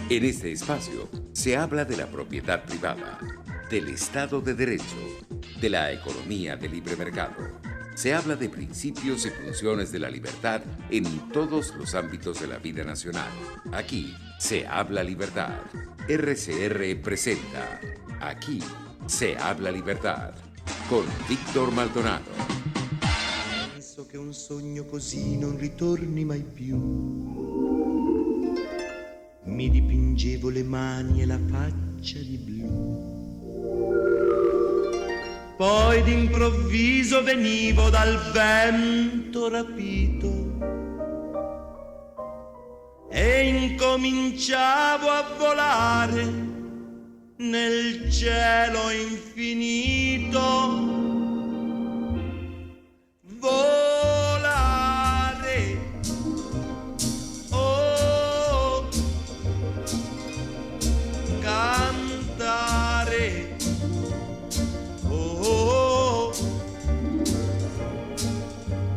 En este espacio se habla de la propiedad privada, del Estado de Derecho, de la economía de libre mercado. Se habla de principios y funciones de la libertad en todos los ámbitos de la vida nacional. Aquí se habla libertad. RCR presenta Aquí se habla libertad con Víctor Maldonado. Penso che un sogno così non ritorni mai più. Mi dipingevo le mani e la faccia di blu. Poi d'improvviso venivo dal vento rapito e incominciavo a volare nel cielo infinito. Volare, oh, cantare, oh,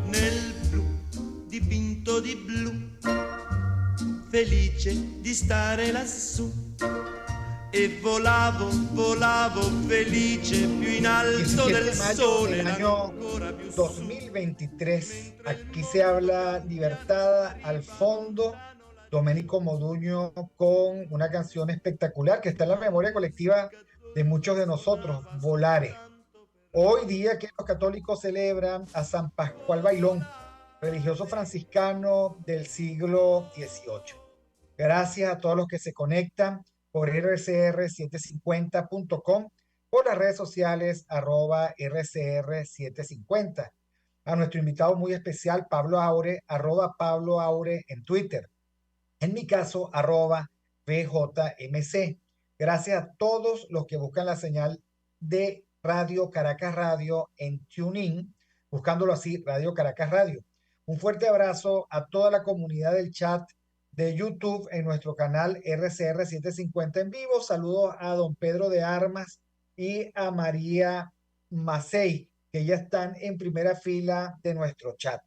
nel blu dipinto di blu, felice di stare lassù. E volavo, volavo felice più in alto del sole. Del año 2023, aquí se habla libertad al fondo. Domenico Moduño con una canción espectacular que está en la memoria colectiva de muchos de nosotros, Volare. Hoy día que los católicos celebran a San Pascual Bailón, religioso franciscano del siglo XVIII. Gracias a todos los que se conectan por rcr750.com, por las redes sociales @rcr750. A nuestro invitado muy especial, Pablo Aure, @Pablo Aure en Twitter. En mi caso, @BJMC. Gracias a todos los que buscan la señal de Radio Caracas Radio en TuneIn, buscándolo así, Radio Caracas Radio. Un fuerte abrazo a toda la comunidad del chat de YouTube en nuestro canal RCR750 en vivo. Saludos a don Pedro de Armas y a María Macei, que ya están en primera fila de nuestro chat.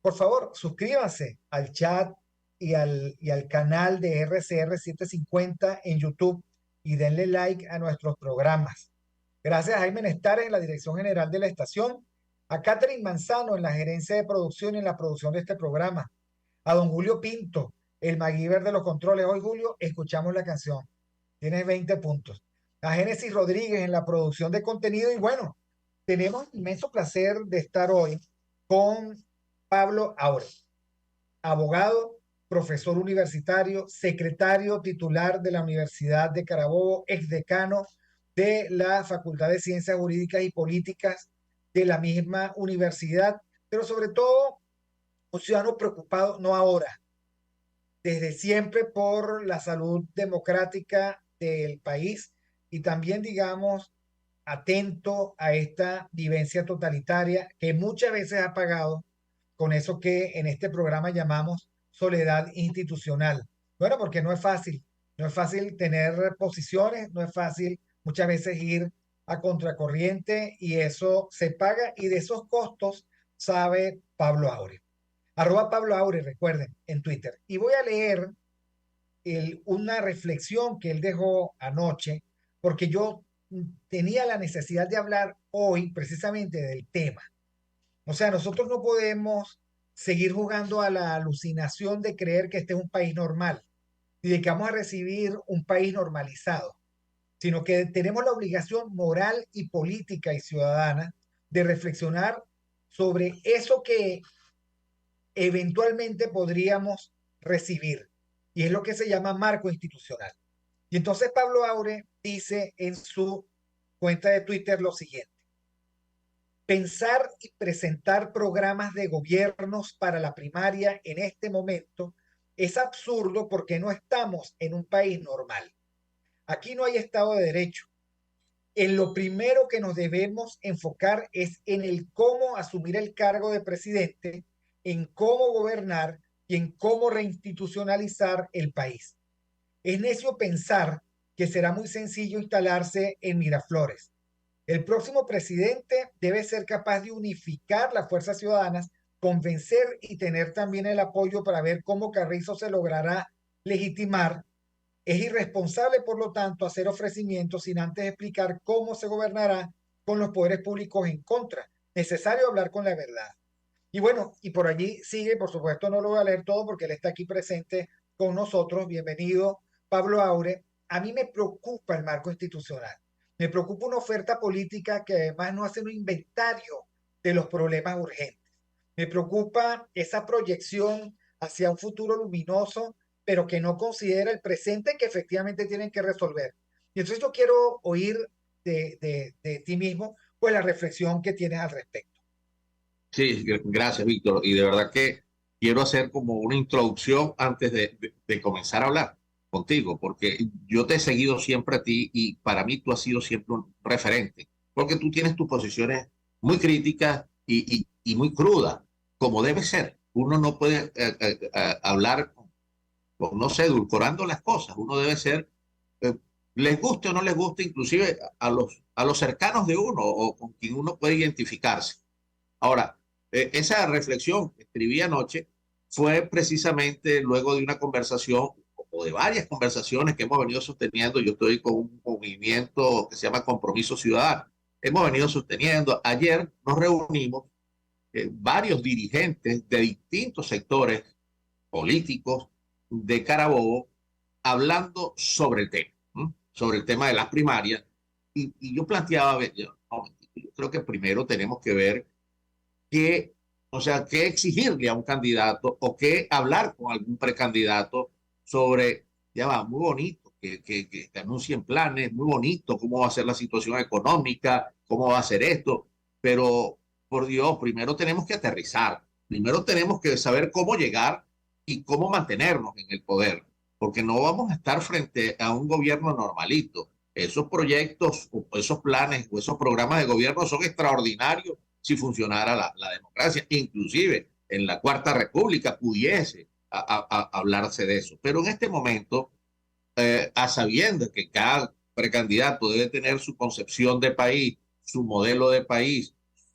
Por favor, suscríbanse al chat y al canal de RCR750 en YouTube y denle like a nuestros programas. Gracias a Jaime Nestares en la dirección general de la estación, a Catherine Manzano en la gerencia de producción y en la producción de este programa, a don Julio Pinto, el MacGyver de los controles. Hoy, Julio, escuchamos la canción. Tienes 20 puntos. A Génesis Rodríguez en la producción de contenido. Y bueno, tenemos el inmenso placer de estar hoy con Pablo Aure, abogado, profesor universitario, secretario titular de la Universidad de Carabobo, exdecano de la Facultad de Ciencias Jurídicas y Políticas de la misma universidad, pero sobre todo un ciudadano preocupado, no ahora, desde siempre por la salud democrática del país y también, digamos, atento a esta vivencia totalitaria que muchas veces ha pagado con eso que en este programa llamamos soledad institucional. Bueno, porque no es fácil tener posiciones, no es fácil muchas veces ir a contracorriente y eso se paga y de esos costos sabe Pablo Aure. @Pablo Aure, recuerden, en Twitter. Y voy a leer una reflexión que él dejó anoche, porque yo tenía la necesidad de hablar hoy precisamente del tema. O sea, nosotros no podemos seguir jugando a la alucinación de creer que este es un país normal y de que vamos a recibir un país normalizado, sino que tenemos la obligación moral y política y ciudadana de reflexionar sobre eso que eventualmente podríamos recibir. Y es lo que se llama marco institucional. Y entonces Pablo Aure dice en su cuenta de Twitter lo siguiente: pensar y presentar programas de gobiernos para la primaria en este momento es absurdo porque no estamos en un país normal. Aquí no hay Estado de Derecho. En lo primero que nos debemos enfocar es en el cómo asumir el cargo de presidente, en cómo gobernar y en cómo reinstitucionalizar el país. Es necio pensar que será muy sencillo instalarse en Miraflores. El próximo presidente debe ser capaz de unificar las fuerzas ciudadanas, convencer y tener también el apoyo para ver cómo Carrizo se logrará legitimar Es irresponsable, por lo tanto, hacer ofrecimientos sin antes explicar cómo se gobernará con los poderes públicos en contra. Necesario hablar con la verdad. Y bueno, y por allí sigue, por supuesto no lo voy a leer todo porque él está aquí presente con nosotros. Bienvenido, Pablo Aure. A mí me preocupa el marco institucional. Me preocupa una oferta política que además no hace un inventario de los problemas urgentes. Me preocupa esa proyección hacia un futuro luminoso, pero que no considera el presente que efectivamente tienen que resolver. Y entonces yo quiero oír de ti mismo, pues la reflexión que tienes al respecto. Sí, gracias, Víctor. Y de verdad que quiero hacer como una introducción antes de comenzar a hablar contigo, porque yo te he seguido siempre a ti y para mí tú has sido siempre un referente, porque tú tienes tus posiciones muy críticas y muy crudas, como debe ser. Uno no puede hablar, no sé, edulcorando las cosas. Uno debe ser, eh, les guste o no les guste, inclusive a los cercanos de uno o con quien uno puede identificarse. Ahora, esa reflexión que escribí anoche fue precisamente luego de una conversación o de varias conversaciones que hemos venido sosteniendo. Yo estoy con un movimiento que se llama Compromiso Ciudadano. Hemos venido sosteniendo. Ayer nos reunimos varios dirigentes de distintos sectores políticos de Carabobo hablando sobre el tema, ¿no? Sobre el tema de las primarias. Y yo planteaba, yo creo que primero tenemos que ver qué, o sea, qué exigirle a un candidato o qué hablar con algún precandidato sobre, ya va, muy bonito, que anuncien planes, muy bonito, cómo va a ser la situación económica, cómo va a ser esto, pero por Dios, primero tenemos que aterrizar, primero tenemos que saber cómo llegar y cómo mantenernos en el poder, porque no vamos a estar frente a un gobierno normalito. Esos proyectos, o esos planes o esos programas de gobierno son extraordinarios si funcionara la democracia. Inclusive en la Cuarta República pudiese hablarse de eso. Pero en este momento, a sabiendas que cada precandidato debe tener su concepción de país, su modelo de país,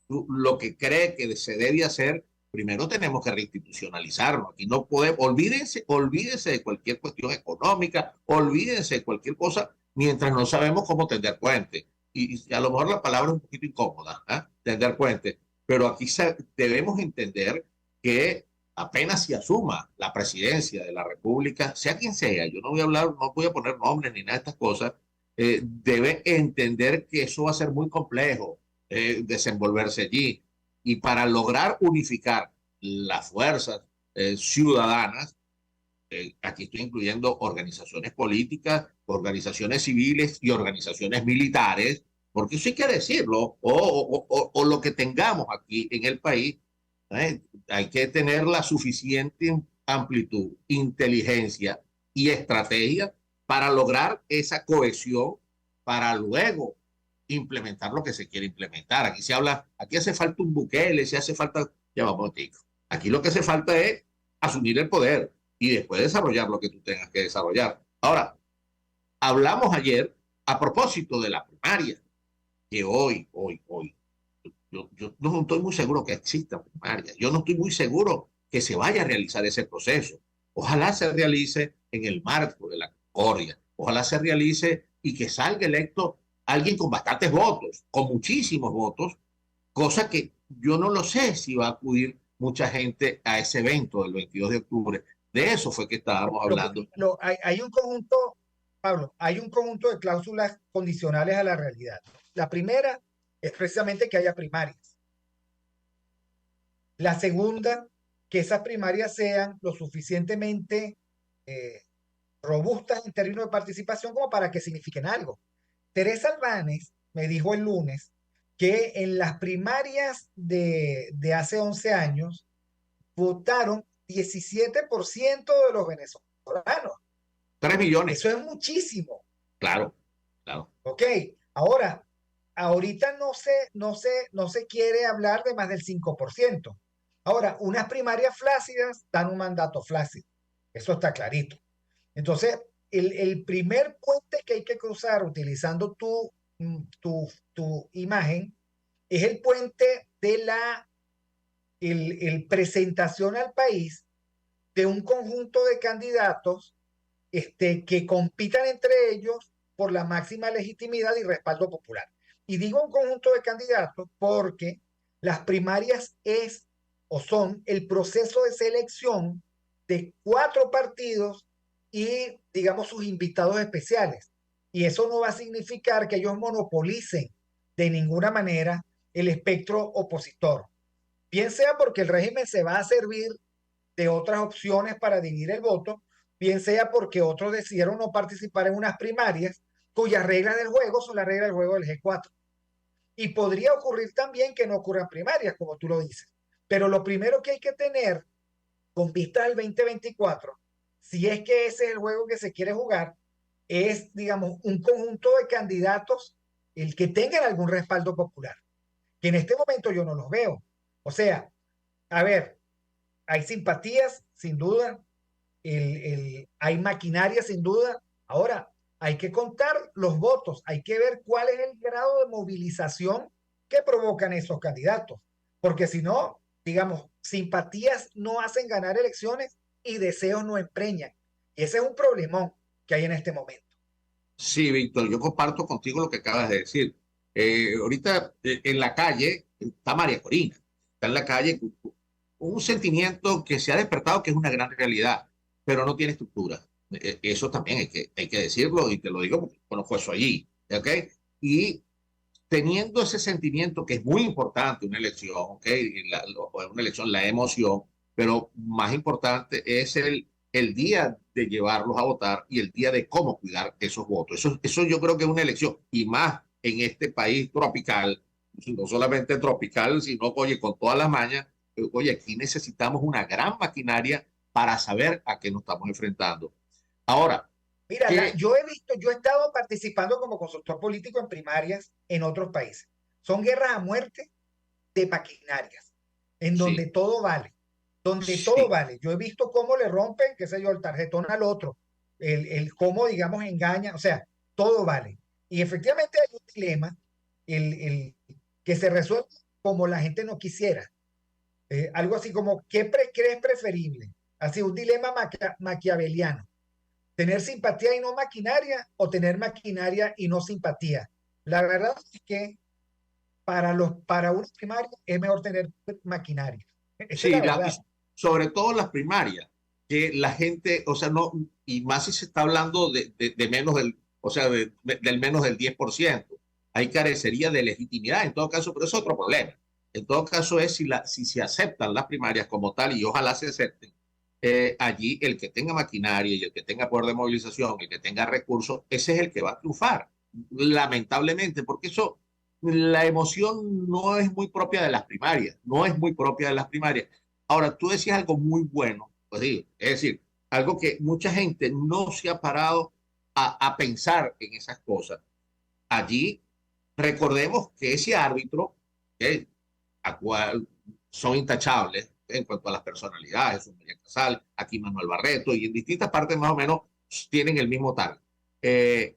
lo que cree que se debe hacer, primero tenemos que reinstitucionalizarlo. Aquí no podemos, olvídense de cualquier cuestión económica, olvídense de cualquier cosa mientras no sabemos cómo tender puentes. Y a lo mejor la palabra es un poquito incómoda, ¿eh? Tender puentes, pero aquí debemos entender que apenas se asuma la presidencia de la República, sea quien sea, yo no voy a hablar, no voy a poner nombres ni nada de estas cosas, debe entender que eso va a ser muy complejo desenvolverse allí. Y para lograr unificar las fuerzas ciudadanas, aquí estoy incluyendo organizaciones políticas, organizaciones civiles y organizaciones militares, porque eso hay que decirlo, o lo que tengamos aquí en el país, hay que tener la suficiente amplitud, inteligencia y estrategia para lograr esa cohesión, para luego implementar lo que se quiere implementar. Aquí se habla, aquí hace falta un Bukele, se hace falta, ya vamos, tico. Aquí lo que hace falta es asumir el poder y después desarrollar lo que tú tengas que desarrollar. Ahora, hablamos ayer a propósito de la primaria, que hoy, yo no estoy muy seguro que exista primaria, yo no estoy muy seguro que se vaya a realizar ese proceso. Ojalá se realice en el marco de la concordia, ojalá se realice y que salga electo alguien con bastantes votos, con muchísimos votos, cosa que yo no lo sé si va a acudir mucha gente a ese evento del 22 de octubre. De eso fue que estábamos hablando. Hay un conjunto, Pablo, hay un conjunto de cláusulas condicionales a la realidad. La primera es precisamente que haya primarias. La segunda, que esas primarias sean lo suficientemente robustas en términos de participación como para que signifiquen algo. Teresa Albanés me dijo el lunes que en las primarias de hace 11 años votaron 17% de los venezolanos. 3 millones. Eso es muchísimo. Claro, claro. Ok, ahora, ahorita no se quiere hablar de más del 5%. Ahora, unas primarias flácidas dan un mandato flácido. Eso está clarito. Entonces, el primer puente que hay que cruzar utilizando tu imagen es el puente de el presentación al país de un conjunto de candidatos que compitan entre ellos por la máxima legitimidad y respaldo popular. Y digo un conjunto de candidatos porque las primarias es o son el proceso de selección de 4 partidos y, digamos, sus invitados especiales. Y eso no va a significar que ellos monopolicen de ninguna manera el espectro opositor. Bien sea porque el régimen se va a servir de otras opciones para dividir el voto, bien sea porque otros decidieron no participar en unas primarias cuyas reglas del juego son las reglas del juego del G4. Y podría ocurrir también que no ocurran primarias, como tú lo dices. Pero lo primero que hay que tener con vista al 2024, si es que ese es el juego que se quiere jugar, es, digamos, un conjunto de candidatos el que tengan algún respaldo popular, que en este momento yo no los veo. O sea, a ver, hay simpatías, sin duda, hay maquinaria, sin duda. Ahora, hay que contar los votos, hay que ver cuál es el grado de movilización que provocan esos candidatos, porque si no, digamos, simpatías no hacen ganar elecciones y deseos no empreñan. Y ese es un problemón que hay en este momento. Sí, Víctor, yo comparto contigo lo que acabas de decir. Ahorita en la calle está María Corina, está en la calle un sentimiento que se ha despertado que es una gran realidad, pero no tiene estructura. Eso también hay que decirlo y te lo digo porque conozco eso allí, ¿ok? Y teniendo ese sentimiento que es muy importante una elección, ¿ok? Una elección, la emoción, pero más importante es el día de llevarlos a votar y el día de cómo cuidar esos votos. Eso yo creo que es una elección y más en este país tropical, no solamente tropical, sino, oye, con todas las mañas, oye, aquí necesitamos una gran maquinaria para saber a qué nos estamos enfrentando. Ahora, Mira, ¿qué? yo he estado participando como consultor político en primarias en otros países. Son guerras a muerte de maquinarias, en donde Sí, todo vale, donde todo sí, vale. Yo he visto cómo le rompen, qué sé yo, el tarjetón al otro, cómo, digamos, engaña, o sea, todo vale. Y efectivamente hay un dilema, que se resuelve como la gente no quisiera. Algo así como, crees preferible? Así, un dilema maquiaveliano. ¿Tener simpatía y no maquinaria o tener maquinaria y no simpatía? La verdad es que para una primaria es mejor tener maquinaria. Esa es sí, la verdad. sobre todo las primarias, que la gente, o sea, no, y más si se está hablando de menos del, o sea, del menos del 10%, hay carecería de legitimidad en todo caso, pero es otro problema. En todo caso es si se aceptan las primarias como tal y ojalá se acepten, allí el que tenga maquinaria y el que tenga poder de movilización y el que tenga recursos, ese es el que va a triunfar, lamentablemente, porque eso la emoción no es muy propia de las primarias, no es muy propia de las primarias. Ahora, tú decías algo muy bueno, pues sí, es decir, algo que mucha gente no se ha parado a pensar en esas cosas. Allí, recordemos que ese árbitro, que a cual son intachables en cuanto a las personalidades, son María Casal, aquí Manuel Barreto, y en distintas partes más o menos tienen el mismo tal. Eh,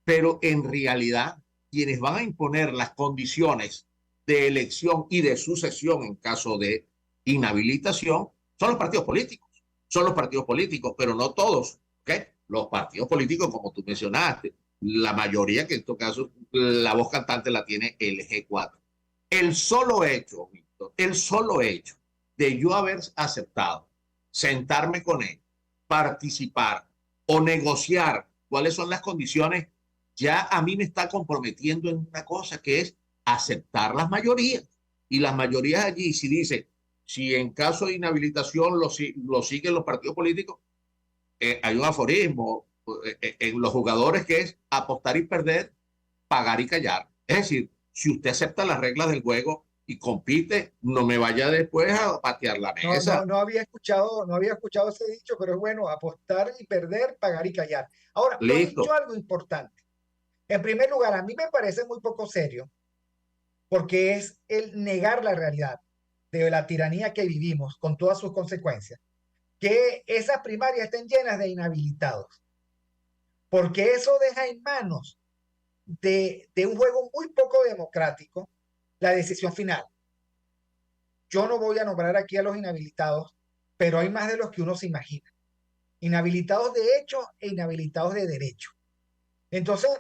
pero en realidad quienes van a imponer las condiciones de elección y de sucesión en caso de inhabilitación son los partidos políticos. Son los partidos políticos, pero no todos. ¿Okay? Los partidos políticos, como tú mencionaste, la mayoría, que en estos casos la voz cantante la tiene el G4. El solo hecho, Víctor, el solo hecho de yo haber aceptado sentarme con él, participar o negociar cuáles son las condiciones ya a mí me está comprometiendo en una cosa que es aceptar las mayorías. Y las mayorías allí, si dice, si en caso de inhabilitación lo siguen los partidos políticos, hay un aforismo en los jugadores que es apostar y perder, pagar y callar. Es decir, si usted acepta las reglas del juego y compite, no me vaya después a patear la mesa. No había escuchado ese dicho, pero es bueno, apostar y perder, pagar y callar. Ahora, tú has dicho Listo. algo importante. En primer lugar, a mí me parece muy poco serio porque es el negar la realidad de la tiranía que vivimos con todas sus consecuencias, que esas primarias estén llenas de inhabilitados, porque eso deja en manos de un juego muy poco democrático la decisión final. Yo no voy a nombrar aquí a los inhabilitados, pero hay más de los que uno se imagina. inhabilitados de hecho e inhabilitados de derecho. Entonces,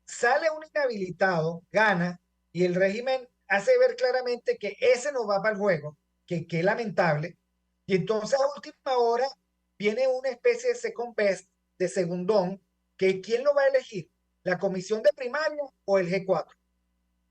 sale un inhabilitado, gana, y el régimen hace ver claramente que ese no va para el juego, que es lamentable, y entonces a última hora viene una especie de second best, de segundón, que ¿quién lo va a elegir? ¿La comisión de primaria o el G4?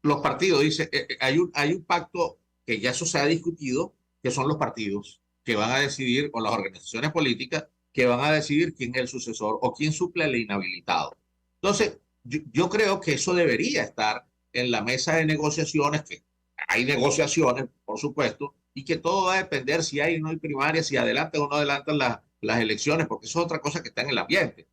Los partidos, dice, hay un pacto que ya eso se ha discutido, que son los partidos que van a decidir, o las organizaciones políticas, que van a decidir quién es el sucesor o quién suple al inhabilitado. Entonces, yo creo que eso debería estar en la mesa de negociaciones, que hay negociaciones, por supuesto, y que todo va a depender si hay o no hay primaria, si adelantan o no adelantan las elecciones, porque eso es otra cosa que está en el ambiente.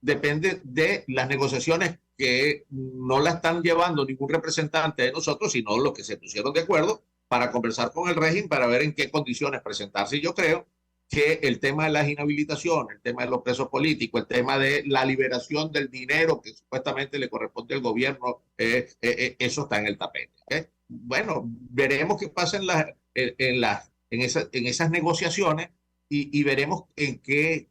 Depende de las negociaciones que no la están llevando ningún representante de nosotros, sino los que se pusieron de acuerdo para conversar con el régimen para ver en qué condiciones presentarse. Y yo creo que el tema de las inhabilitaciones, el tema de los presos políticos, el tema de la liberación del dinero que supuestamente le corresponde al gobierno, eso está en el tapete. ¿Okay? Bueno, veremos qué pasa en esas negociaciones y veremos en qué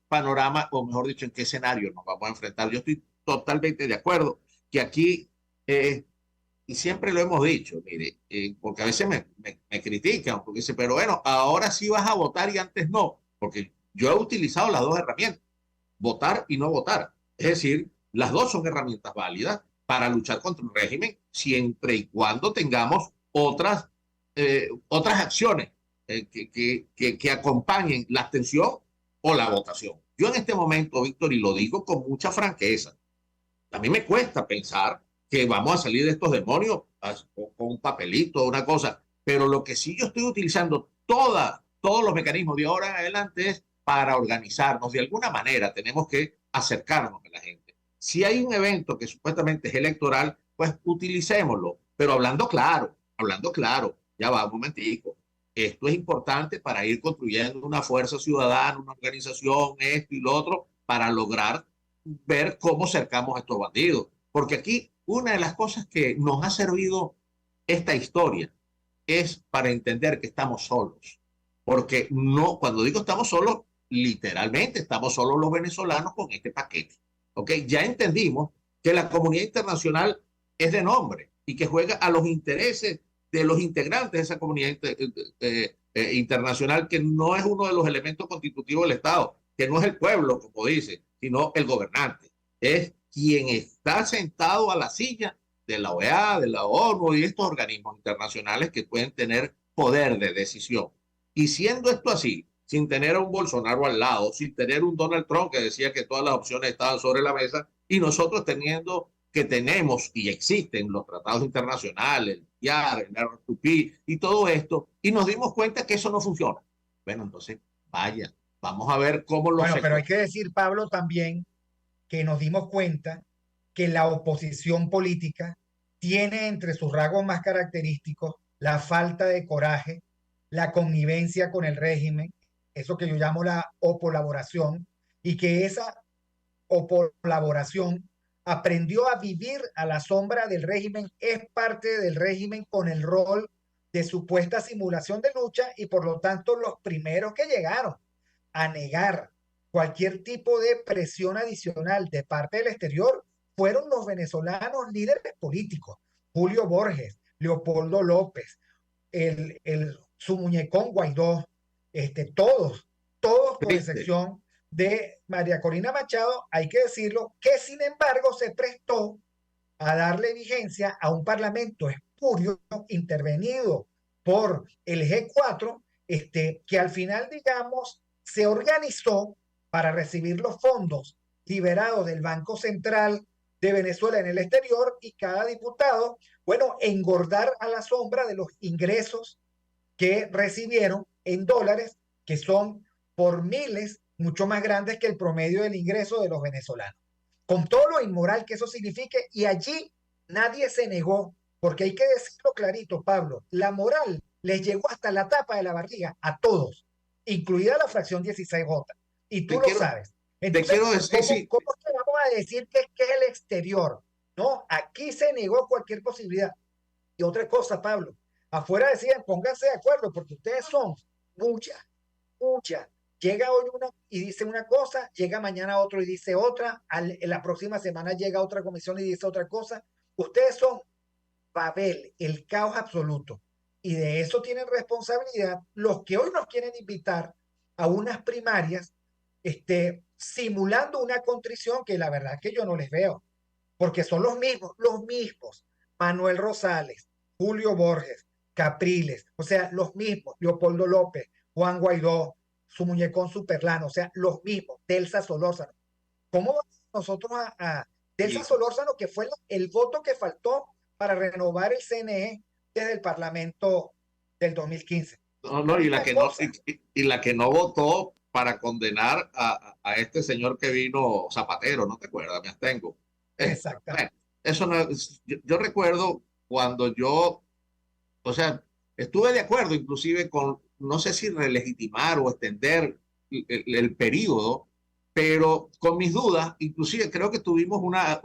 panorama, o mejor dicho, en qué escenario nos vamos a enfrentar. Yo estoy totalmente de acuerdo que aquí, y siempre lo hemos dicho, mire, porque a veces me critican, porque dicen, pero bueno, ahora sí vas a votar y antes no, porque yo he utilizado las dos herramientas, votar y no votar. Es decir, las dos son herramientas válidas para luchar contra un régimen, siempre y cuando tengamos otras acciones que acompañen la abstención o la votación. Yo en este momento, Víctor, y lo digo con mucha franqueza, a mí me cuesta pensar que vamos a salir de estos demonios con un papelito, una cosa, pero lo que sí yo estoy utilizando todos los mecanismos de ahora en adelante es para organizarnos. De alguna manera tenemos que acercarnos a la gente. Si hay un evento que supuestamente es electoral, pues utilicémoslo, pero hablando claro, ya va un momentico. Esto es importante para ir construyendo una fuerza ciudadana, una organización, esto y lo otro, para lograr ver cómo cercamos a estos bandidos. Porque aquí una de las cosas que nos ha servido esta historia es para entender que estamos solos. Porque no, cuando digo estamos solos, literalmente estamos solos los venezolanos con este paquete. ¿Ok? Ya entendimos que la comunidad internacional es de nombre y que juega a los intereses de los integrantes de esa comunidad internacional, que no es uno de los elementos constitutivos del Estado, que no es el pueblo, como dice, sino el gobernante. Es quien está sentado a la silla de la OEA, de la ONU y de estos organismos internacionales que pueden tener poder de decisión. Y siendo esto así, sin tener a un Bolsonaro al lado, sin tener un Donald Trump que decía que todas las opciones estaban sobre la mesa, y nosotros teniendo que tenemos y existen los tratados internacionales, el IAR, el R2P y todo esto, y nos dimos cuenta que eso no funciona. Bueno, entonces, vaya, vamos a ver cómo lo Bueno, hacemos. pero hay que decir, Pablo, también que nos dimos cuenta que la oposición política tiene entre sus rasgos más característicos la falta de coraje, la connivencia con el régimen, eso que yo llamo la opolaboración, y que esa opolaboración aprendió a vivir a la sombra del régimen, es parte del régimen con el rol de supuesta simulación de lucha y por lo tanto los primeros que llegaron a negar cualquier tipo de presión adicional de parte del exterior fueron los venezolanos líderes políticos, Julio Borges, Leopoldo López, su muñecón Guaidó, todos con excepción de María Corina Machado, hay que decirlo, que sin embargo se prestó a darle vigencia a un parlamento espurio intervenido por el G4, que al final, digamos, se organizó para recibir los fondos liberados del Banco Central de Venezuela en el exterior y cada diputado, bueno, engordar a la sombra de los ingresos que recibieron en dólares, que son por miles mucho más grandes que el promedio del ingreso de los venezolanos. Con todo lo inmoral que eso signifique, y allí nadie se negó, porque hay que decirlo clarito, Pablo, la moral les llegó hasta la tapa de la barriga a todos, incluida la fracción 16J, y tú lo sabes. Entonces, ¿cómo es que vamos a decir que es el exterior? No, aquí se negó cualquier posibilidad. Y otra cosa, Pablo, afuera decían, pónganse de acuerdo, porque ustedes son muchas llega hoy uno y dice una cosa, llega mañana otro y dice otra, en la próxima semana llega otra comisión y dice otra cosa. Ustedes son Babel, el caos absoluto. Y de eso tienen responsabilidad los que hoy nos quieren invitar a unas primarias, simulando una contrición que la verdad es que yo no les veo, porque son los mismos. Manuel Rosales, Julio Borges, Capriles, o sea, los mismos, Leopoldo López, Juan Guaidó, su muñecón Superlano, o sea, los mismos, Delsa Solórzano. ¿Cómo vamos nosotros a Delsa Solórzano, que fue el voto que faltó para renovar el CNE desde el Parlamento del 2015? No, y la que no votó para condenar a este señor que vino Zapatero, ¿no te acuerdas? Me abstengo. Exacto. Bueno, eso no, yo recuerdo cuando yo, o sea, estuve de acuerdo inclusive con, no sé si relegitimar o extender el periodo, pero con mis dudas, inclusive creo que tuvimos una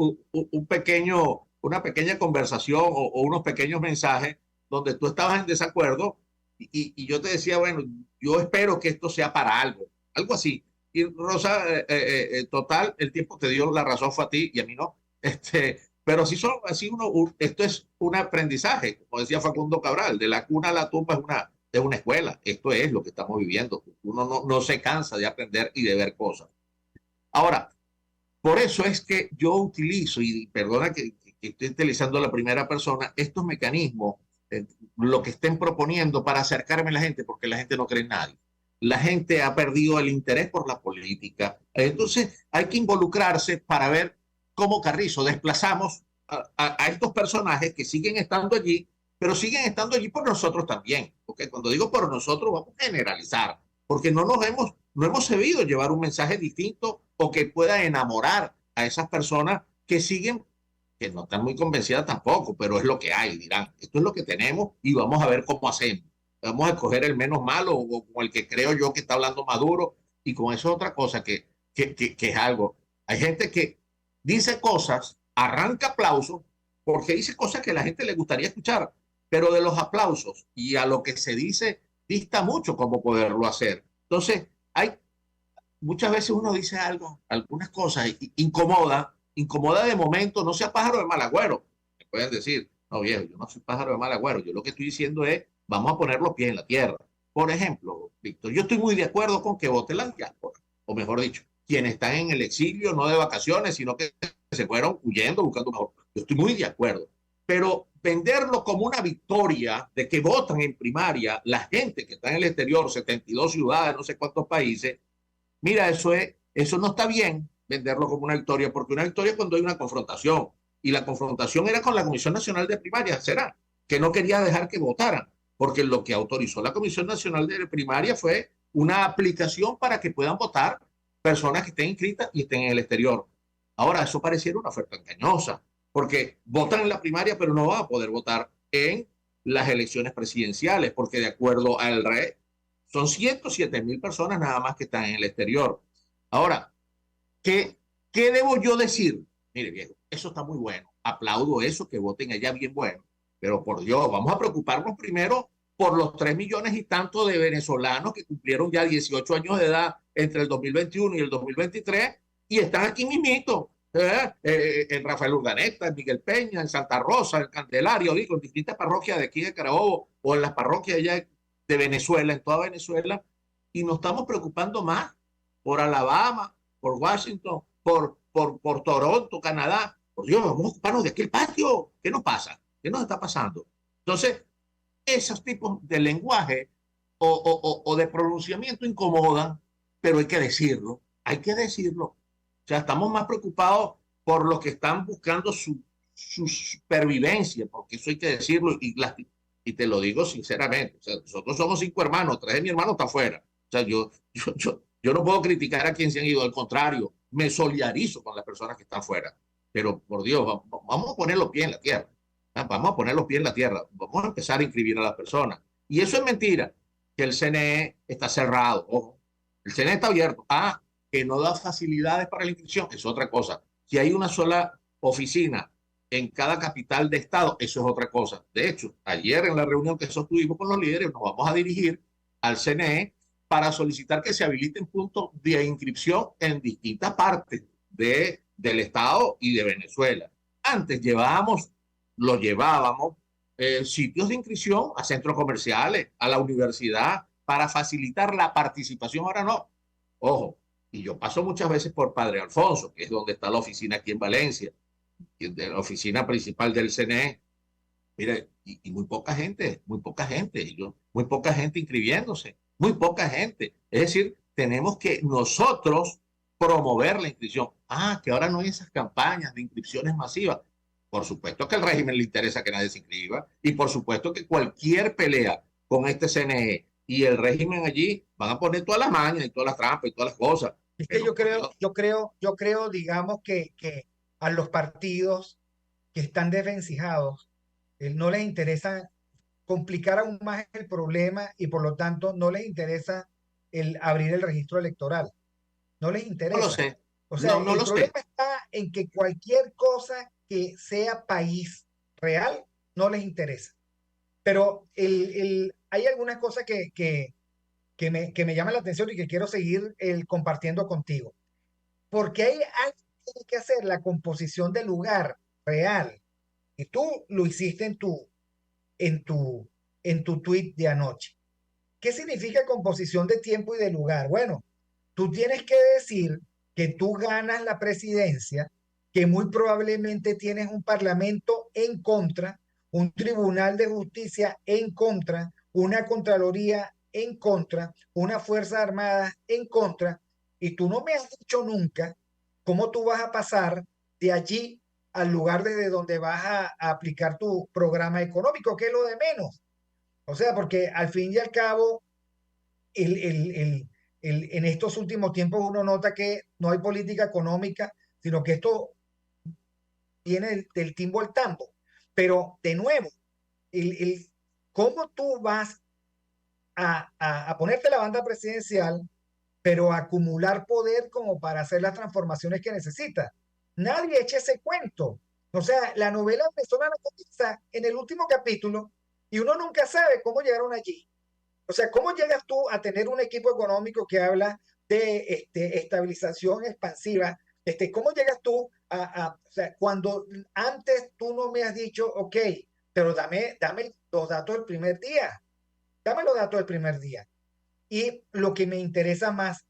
pequeña conversación o unos pequeños mensajes donde tú estabas en desacuerdo y yo te decía, bueno, yo espero que esto sea para algo así. Y Rosa, total, el tiempo te dio la razón, fue a ti y a mí no. Pero esto es un aprendizaje, como decía Facundo Cabral, de la cuna a la tumba es una escuela. Esto es lo que estamos viviendo. Uno no se cansa de aprender y de ver cosas. Ahora, por eso es que yo utilizo, y perdona que estoy utilizando la primera persona, estos mecanismos, lo que estén proponiendo para acercarme a la gente, porque la gente no cree en nadie. La gente ha perdido el interés por la política. Entonces hay que involucrarse para ver cómo Carrizo desplazamos a estos personajes que siguen estando allí, pero siguen estando allí por nosotros también. Porque cuando digo por nosotros, vamos a generalizar, porque no hemos sabido llevar un mensaje distinto o que pueda enamorar a esas personas que siguen, que no están muy convencidas tampoco, pero es lo que hay, dirán. Esto es lo que tenemos y vamos a ver cómo hacemos. Vamos a escoger el menos malo o con el que creo yo que está hablando Maduro, y con eso es otra cosa que es algo. Hay gente que dice cosas, arranca aplausos, porque dice cosas que a la gente le gustaría escuchar, pero de los aplausos y a lo que se dice dista mucho cómo poderlo hacer. Entonces, muchas veces uno dice algo, algunas cosas, incomoda de momento, no sea pájaro de mal agüero. Me pueden decir, no viejo, yo no soy pájaro de mal agüero, yo lo que estoy diciendo es, vamos a poner los pies en la tierra. Por ejemplo, Víctor, yo estoy muy de acuerdo con que vote la diáspora, o mejor dicho, quienes están en el exilio, no de vacaciones, sino que se fueron huyendo, buscando mejor. Yo estoy muy de acuerdo. Pero venderlo como una victoria de que votan en primaria la gente que está en el exterior, 72 ciudades, no sé cuántos países, mira, eso no está bien venderlo como una victoria, porque una victoria es cuando hay una confrontación. Y la confrontación era con la Comisión Nacional de Primaria, ¿será? Que no quería dejar que votaran, porque lo que autorizó la Comisión Nacional de Primaria fue una aplicación para que puedan votar personas que estén inscritas y estén en el exterior. Ahora, eso pareciera una oferta engañosa, porque votan en la primaria, pero no van a poder votar en las elecciones presidenciales, porque de acuerdo al RE, son 107,000 personas nada más que están en el exterior. Ahora, ¿qué debo yo decir? Mire, viejo, eso está muy bueno. Aplaudo eso, que voten allá bien bueno. Pero por Dios, vamos a preocuparnos primero por los 3 millones y tanto de venezolanos que cumplieron ya 18 años de edad entre el 2021 y el 2023 y están aquí mismito. En Rafael Urdaneta, en Miguel Peña, en Santa Rosa, en Candelaria, digo, en distintas parroquias de aquí de Carabobo o en las parroquias allá de Venezuela, en toda Venezuela, y nos estamos preocupando más por Alabama, por Washington, por Toronto, Canadá. Por Dios, vamos a ocuparnos de aquí el patio. ¿Qué nos pasa? ¿Qué nos está pasando? Entonces, esos tipos de lenguaje o de pronunciamiento incomodan, pero hay que decirlo, O sea, estamos más preocupados por los que están buscando su supervivencia, porque eso hay que decirlo, y te lo digo sinceramente. O sea, nosotros somos 5 hermanos, 3 de mi hermano está afuera. O sea, yo no puedo criticar a quien se han ido, al contrario, me solidarizo con las personas que están afuera. Pero, por Dios, vamos a poner los pies en la tierra. Vamos a poner los pies en la tierra. Vamos a empezar a inscribir a las personas. Y eso es mentira, que el CNE está cerrado. Ojo, el CNE está abierto. Que no da facilidades para la inscripción, es otra cosa. Si hay una sola oficina en cada capital de estado, eso es otra cosa. De hecho, ayer en la reunión que sostuvimos con los líderes, nos vamos a dirigir al CNE para solicitar que se habiliten puntos de inscripción en distintas partes del Estado y de Venezuela. Antes llevábamos sitios de inscripción a centros comerciales, a la universidad, para facilitar la participación. Ahora no. Ojo, y yo paso muchas veces por Padre Alfonso, que es donde está la oficina aquí en Valencia, de la oficina principal del CNE. Mire, y muy poca gente, muy poca gente inscribiéndose, muy poca gente. Es decir, tenemos que nosotros promover la inscripción. Que ahora no hay esas campañas de inscripciones masivas. Por supuesto que al régimen le interesa que nadie se inscriba, y por supuesto que cualquier pelea con este CNE y el régimen allí van a poner todas las mañas y todas las trampas y todas las cosas. Es que yo creo, digamos que a los partidos que están desvencijados no les interesa complicar aún más el problema, y por lo tanto no les interesa el abrir el registro electoral. No les interesa. No lo sé. O sea, no el lo problema sé. está en que cualquier cosa que sea país real no les interesa. Pero hay algunas cosas que me llaman la atención y que quiero seguir compartiendo contigo. Porque hay algo que tiene que hacer la composición del lugar real. Y tú lo hiciste en tu tweet de anoche. ¿Qué significa composición de tiempo y de lugar? Bueno, tú tienes que decir que tú ganas la presidencia, que muy probablemente tienes un parlamento en contra, un tribunal de justicia en contra, una contraloría en contra, una fuerza armada en contra, y tú no me has dicho nunca cómo tú vas a pasar de allí al lugar desde donde vas a aplicar tu programa económico, que es lo de menos. O sea, porque al fin y al cabo, en estos últimos tiempos uno nota que no hay política económica, sino que esto viene del timbo al tambo. Pero, de nuevo, ¿cómo tú vas a ponerte la banda presidencial, pero a acumular poder como para hacer las transformaciones que necesitas? Nadie echa ese cuento. O sea, la novela venezolana comienza en el último capítulo y uno nunca sabe cómo llegaron allí. O sea, ¿cómo llegas tú a tener un equipo económico que habla de estabilización expansiva? ¿Cómo llegas tú o sea, cuando antes tú no me has dicho, ok, pero dame los datos del primer día? Dame los datos del primer día. Y lo que me interesa más,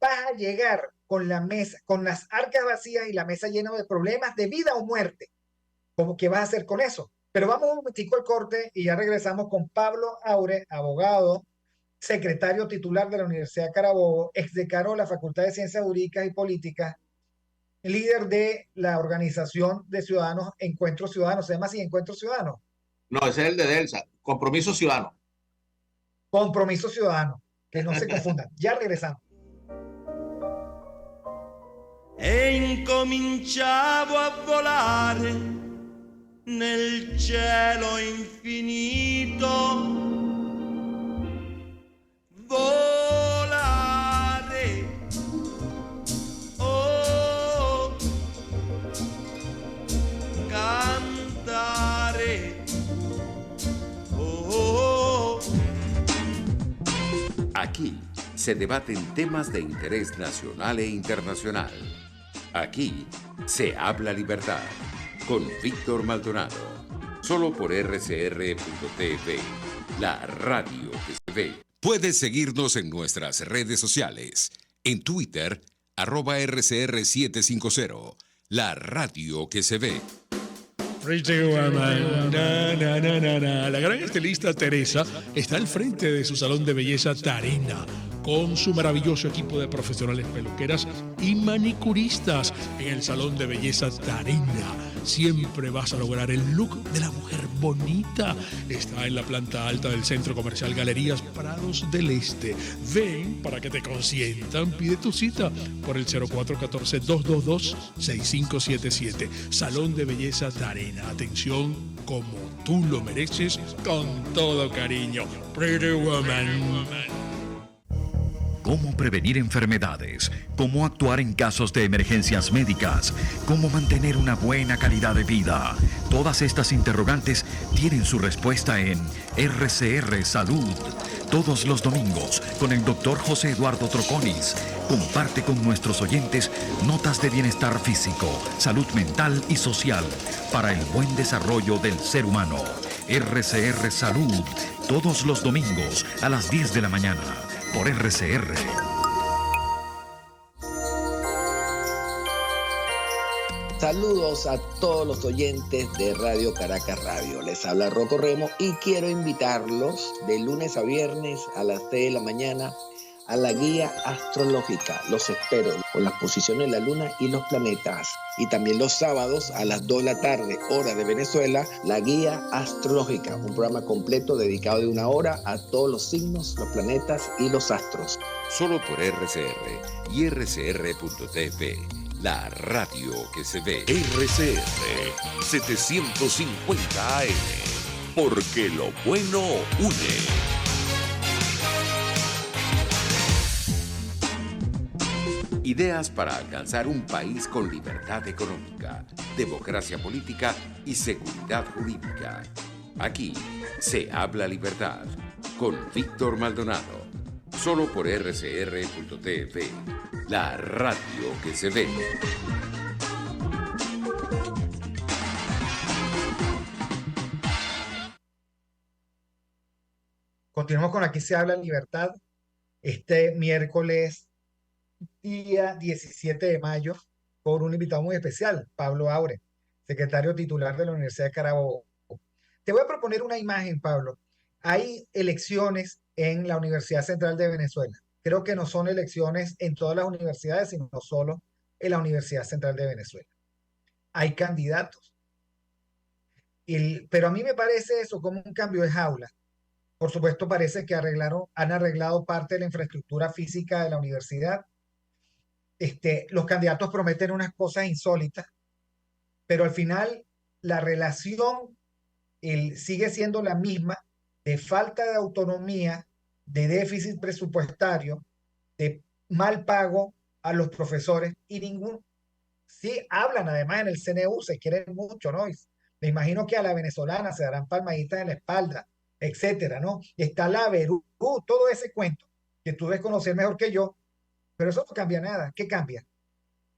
vas a llegar con la mesa, con las arcas vacías y la mesa llena de problemas de vida o muerte. ¿Cómo que vas a hacer con eso? Pero vamos un momentico al corte y ya regresamos con Pablo Aure, abogado, secretario titular de la Universidad Carabobo, exdecano de la Facultad de Ciencias Jurídicas y Políticas, líder de la organización de ciudadanos Encuentro Ciudadano. ¿Se llama así, Encuentro Ciudadano? No, ese es el de Delsa, Compromiso Ciudadano. Compromiso Ciudadano, que no se confundan. Ya regresamos. E incominciavo a volare nel cielo infinito, volare, oh, cantare, oh. Aquí se debaten temas de interés nacional e internacional. Aquí se habla libertad con Víctor Maldonado, solo por RCR.tv, la radio que se ve. Puedes seguirnos en nuestras redes sociales, en Twitter, @RCR750, la radio que se ve. Pretty woman, na, na, na, na, na. La gran estilista Teresa está al frente de su salón de belleza Tarina, con su maravilloso equipo de profesionales peluqueras y manicuristas. En el salón de belleza Tarina siempre vas a lograr el look de la mujer bonita. Está en la planta alta del Centro Comercial Galerías Prados del Este. Ven para que te consientan. Pide tu cita por el 0414-222-6577. Salón de belleza Tarina. Atención como tú lo mereces, con todo cariño. Pretty Woman. Cómo prevenir enfermedades, cómo actuar en casos de emergencias médicas, cómo mantener una buena calidad de vida. Todas estas interrogantes tienen su respuesta en RCR Salud. Todos los domingos con el Dr. José Eduardo Troconis. Comparte con nuestros oyentes notas de bienestar físico, salud mental y social para el buen desarrollo del ser humano. RCR Salud, todos los domingos a las 10 de la mañana por RCR. Saludos a todos los oyentes de Radio Caracas Radio. Les habla Rocco Remo y quiero invitarlos de lunes a viernes a las 6 de la mañana a la guía astrológica. Los espero con las posiciones de la luna y los planetas. Y también los sábados a las 2 de la tarde, hora de Venezuela, la guía astrológica. Un programa completo dedicado de 1 hora a todos los signos, los planetas y los astros. Solo por RCR y RCR.tv. La radio que se ve. RCR 750 AM. Porque lo bueno une. Ideas para alcanzar un país con libertad económica, democracia política y seguridad jurídica. Aquí se habla libertad con Víctor Maldonado. Solo por RCR.tv. La radio que se ve. Continuamos con Aquí se habla libertad. Este miércoles, día 17 de mayo, por un invitado muy especial, Pablo Aure, secretario titular de la Universidad de Carabobo. Te voy a proponer una imagen, Pablo. Hay elecciones en la Universidad Central de Venezuela. Creo que no son elecciones en todas las universidades, sino solo en la Universidad Central de Venezuela. Hay candidatos. Pero a mí me parece eso como un cambio de jaula. Por supuesto, parece que han arreglado parte de la infraestructura física de la universidad. Los candidatos prometen unas cosas insólitas, pero al final la relación sigue siendo la misma, de falta de autonomía, de déficit presupuestario, de mal pago a los profesores y sí hablan además en el CNU, se quieren mucho, ¿no? Y me imagino que a la venezolana se darán palmaditas en la espalda, etcétera, ¿no? Está la Verú, todo ese cuento que tú debes conocer mejor que yo, pero eso no cambia nada. ¿Qué cambia?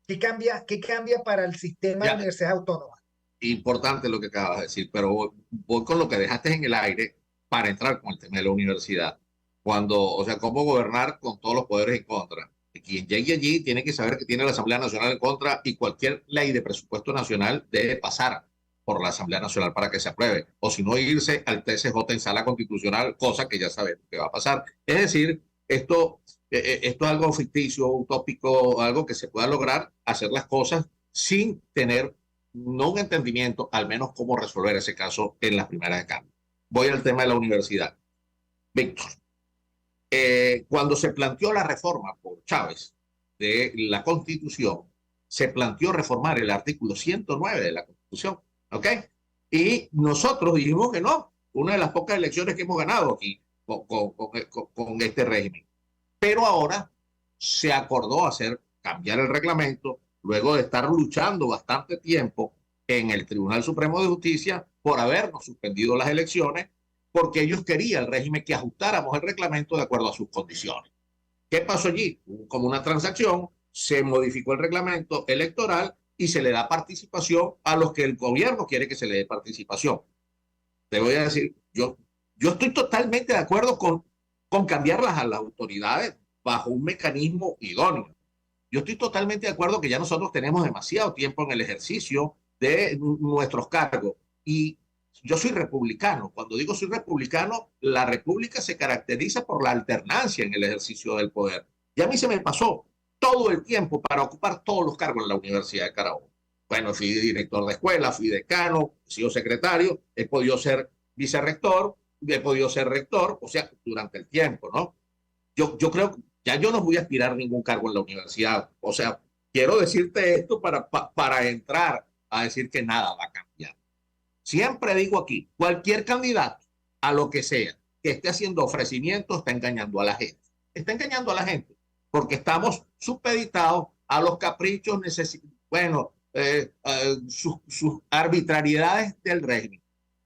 ¿Qué cambia para el sistema de universidades autónomas? Importante lo que acabas de decir, pero voy con lo que dejaste en el aire para entrar con el tema de la universidad. Cómo gobernar con todos los poderes en contra. Y quien llegue allí tiene que saber que tiene la Asamblea Nacional en contra y cualquier ley de presupuesto nacional debe pasar por la Asamblea Nacional para que se apruebe. O si no, irse al TSJ en sala constitucional, cosa que ya sabemos que va a pasar. Es decir, esto es algo ficticio, utópico, algo que se pueda lograr, hacer las cosas sin tener no un entendimiento, al menos cómo resolver ese caso en las primeras de cambio. Voy al tema de la universidad. Víctor, cuando se planteó la reforma por Chávez de la Constitución, se planteó reformar el artículo 109 de la Constitución, ¿ok? Y nosotros dijimos que no, una de las pocas elecciones que hemos ganado aquí con este régimen. Pero ahora se acordó cambiar el reglamento, luego de estar luchando bastante tiempo en el Tribunal Supremo de Justicia por habernos suspendido las elecciones, porque ellos querían el régimen que ajustáramos el reglamento de acuerdo a sus condiciones. ¿Qué pasó allí? Como una transacción, se modificó el reglamento electoral y se le da participación a los que el gobierno quiere que se le dé participación. Te voy a decir, yo estoy totalmente de acuerdo con cambiarlas a las autoridades bajo un mecanismo idóneo. Yo estoy totalmente de acuerdo que ya nosotros tenemos demasiado tiempo en el ejercicio de nuestros cargos. Y yo soy republicano. Cuando digo soy republicano, la república se caracteriza por la alternancia en el ejercicio del poder. Y a mí se me pasó todo el tiempo para ocupar todos los cargos en la Universidad de Carabobo. Bueno, fui director de escuela, fui decano, he sido secretario, he podido ser vicerrector, he podido ser rector, o sea, durante el tiempo, ¿no? Yo creo que ya yo no voy a aspirar a ningún cargo en la universidad. O sea, quiero decirte esto para entrar a decir que nada va a cambiar. Siempre digo aquí, cualquier candidato a lo que sea que esté haciendo ofrecimientos está engañando a la gente. Está engañando a la gente porque estamos supeditados a los caprichos, sus arbitrariedades del régimen.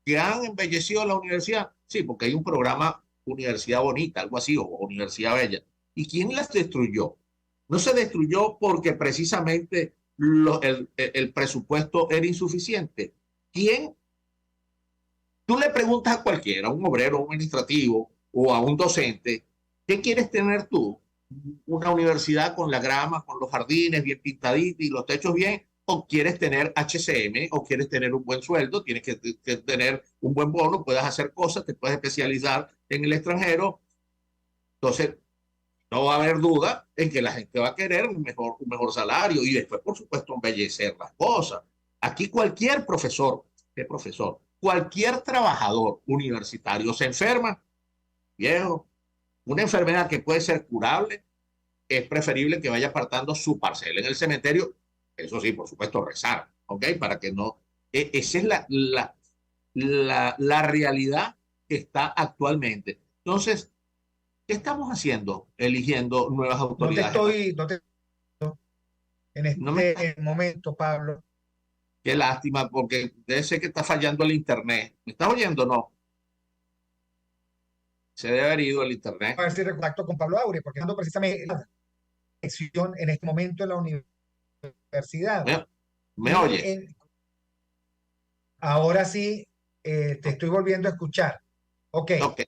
¿Que han embellecido la universidad? Sí, porque hay un programa universidad bonita, algo así, o universidad bella. ¿Y quién las destruyó? No se destruyó porque precisamente el presupuesto era insuficiente. ¿Quién? Tú le preguntas a cualquiera, a un obrero, a un administrativo o a un docente, ¿qué quieres tener tú? ¿Una universidad con la grama, con los jardines bien pintaditos y los techos bien? ¿O quieres tener HCM? ¿O quieres tener un buen sueldo? Tienes que tener un buen bono, puedes hacer cosas, te puedes especializar en el extranjero. Entonces, no va a haber duda en que la gente va a querer un mejor salario y después, por supuesto, embellecer las cosas. Aquí cualquier profesor, ¿qué profesor? Cualquier trabajador universitario se enferma, viejo, una enfermedad que puede ser curable, es preferible que vaya apartando su parcela en el cementerio, eso sí, por supuesto, rezar, ¿ok? Para que no... esa es la realidad que está actualmente. Entonces, ¿qué estamos haciendo? Eligiendo nuevas autoridades. No te en No me, este momento, Pablo. qué lástima, porque debe ser que está fallando el internet. ¿Me estás oyendo o no? Se debe haber ido el internet. A ver si contacto con Pablo Aure, porque ando precisamente la sección en este momento en la universidad. ¿Me oye? Ahora sí, te estoy volviendo a escuchar. Ok. Ok.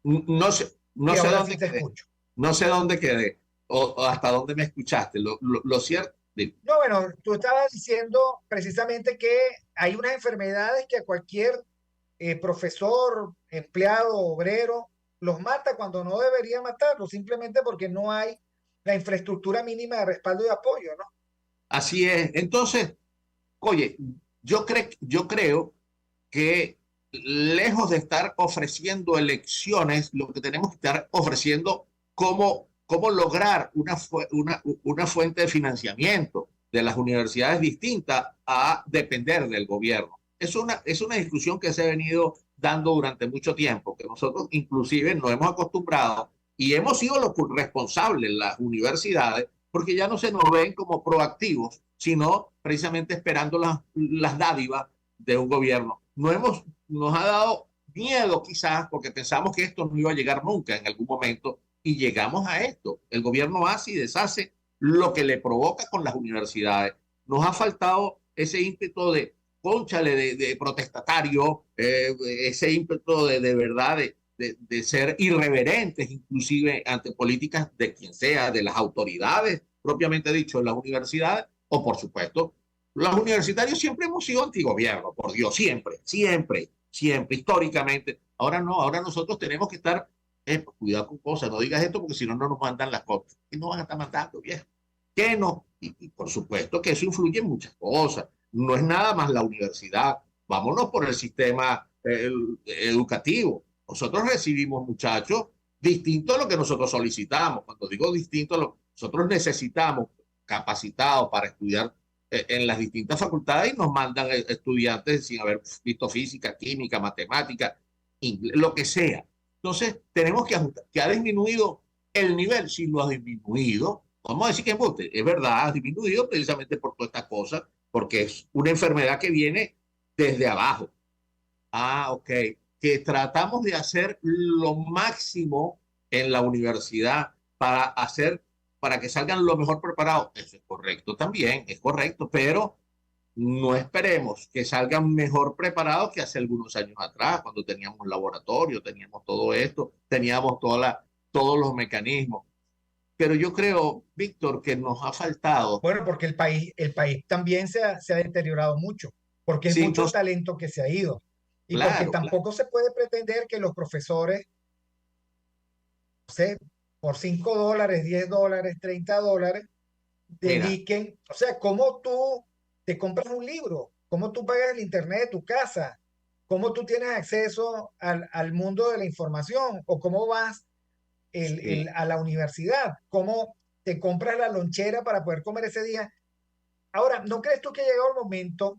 No sé, no Y sé ahora dónde sí te quedé. escucho. No sé dónde quedé o hasta dónde me escuchaste. Lo cierto. No, bueno, tú estabas diciendo precisamente que hay unas enfermedades que a cualquier profesor, empleado, obrero, los mata cuando no debería matarlos, simplemente porque no hay la infraestructura mínima de respaldo y apoyo, ¿no? Así es. Entonces, oye, yo creo que lejos de estar ofreciendo elecciones, lo que tenemos que estar ofreciendo cómo lograr una fuente de financiamiento de las universidades distinta a depender del gobierno. Es una discusión que se ha venido dando durante mucho tiempo, que nosotros inclusive nos hemos acostumbrado y hemos sido los responsables, las universidades, porque ya no se nos ven como proactivos, sino precisamente esperando las dádivas de un gobierno. Nos ha dado miedo quizás porque pensamos que esto no iba a llegar nunca en algún momento y llegamos a esto. El gobierno hace y deshace lo que le provoca con las universidades. Nos ha faltado ese ímpetu de cónchale, de protestatario, ese ímpetu de verdad, de ser irreverentes inclusive ante políticas de quien sea, de las autoridades, propiamente dicho, de las universidades, o por supuesto, los universitarios siempre hemos sido antigobierno, por Dios, siempre, siempre, siempre, históricamente. Ahora no, ahora nosotros tenemos que estar, cuidado con cosas, no digas esto porque si no, no nos mandan las cosas. ¿Qué nos van a estar mandando, viejo? ¿Qué no? Y por supuesto que eso influye en muchas cosas. No es nada más la universidad. Vámonos por el sistema educativo. Nosotros recibimos muchachos distintos a lo que nosotros solicitamos. Cuando digo distinto, nosotros necesitamos capacitados para estudiar en las distintas facultades y nos mandan estudiantes sin haber visto física, química, matemática, inglés, lo que sea. Entonces, tenemos que ajustar. ¿Que ha disminuido el nivel? Sí, lo ha disminuido. Vamos a decir que es verdad, ha disminuido precisamente por todas estas cosas, porque es una enfermedad que viene desde abajo. Ah, ok. Que tratamos de hacer lo máximo en la universidad para que salgan lo mejor preparados. Eso es correcto también, es correcto, pero no esperemos que salgan mejor preparados que hace algunos años atrás, cuando teníamos laboratorio, teníamos todo esto, teníamos todos los mecanismos. Pero yo creo, Víctor, que nos ha faltado. Bueno, porque el país también se ha deteriorado mucho, porque es mucho talento que se ha ido. Y claro, porque tampoco se puede pretender que los profesores, no sé, por $5, $10, $30, dediquen, mira, o sea, ¿cómo tú te compras un libro? ¿Cómo tú pagas el internet de tu casa? ¿Cómo tú tienes acceso al mundo de la información? ¿O cómo vas a la universidad? ¿Cómo te compras la lonchera para poder comer ese día? Ahora, ¿no crees tú que ha llegado el momento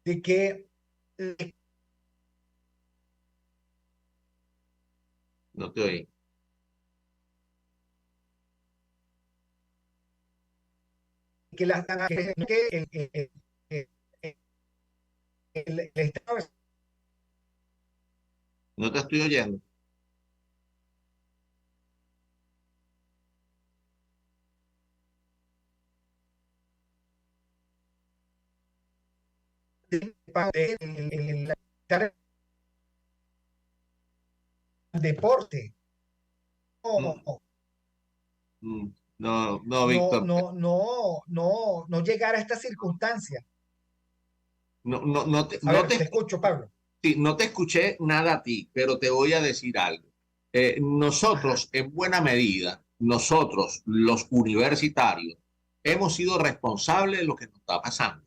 de que no te oí? Que el Estado... No te estoy oyendo. deporte. No, No, no, Víctor, no llegar a esta circunstancia. A no ver, te te escucho, Pablo. Sí, no te escuché nada a ti, pero te voy a decir algo. Ajá. Nosotros, en buena medida, nosotros, los universitarios, hemos sido responsables de lo que nos está pasando.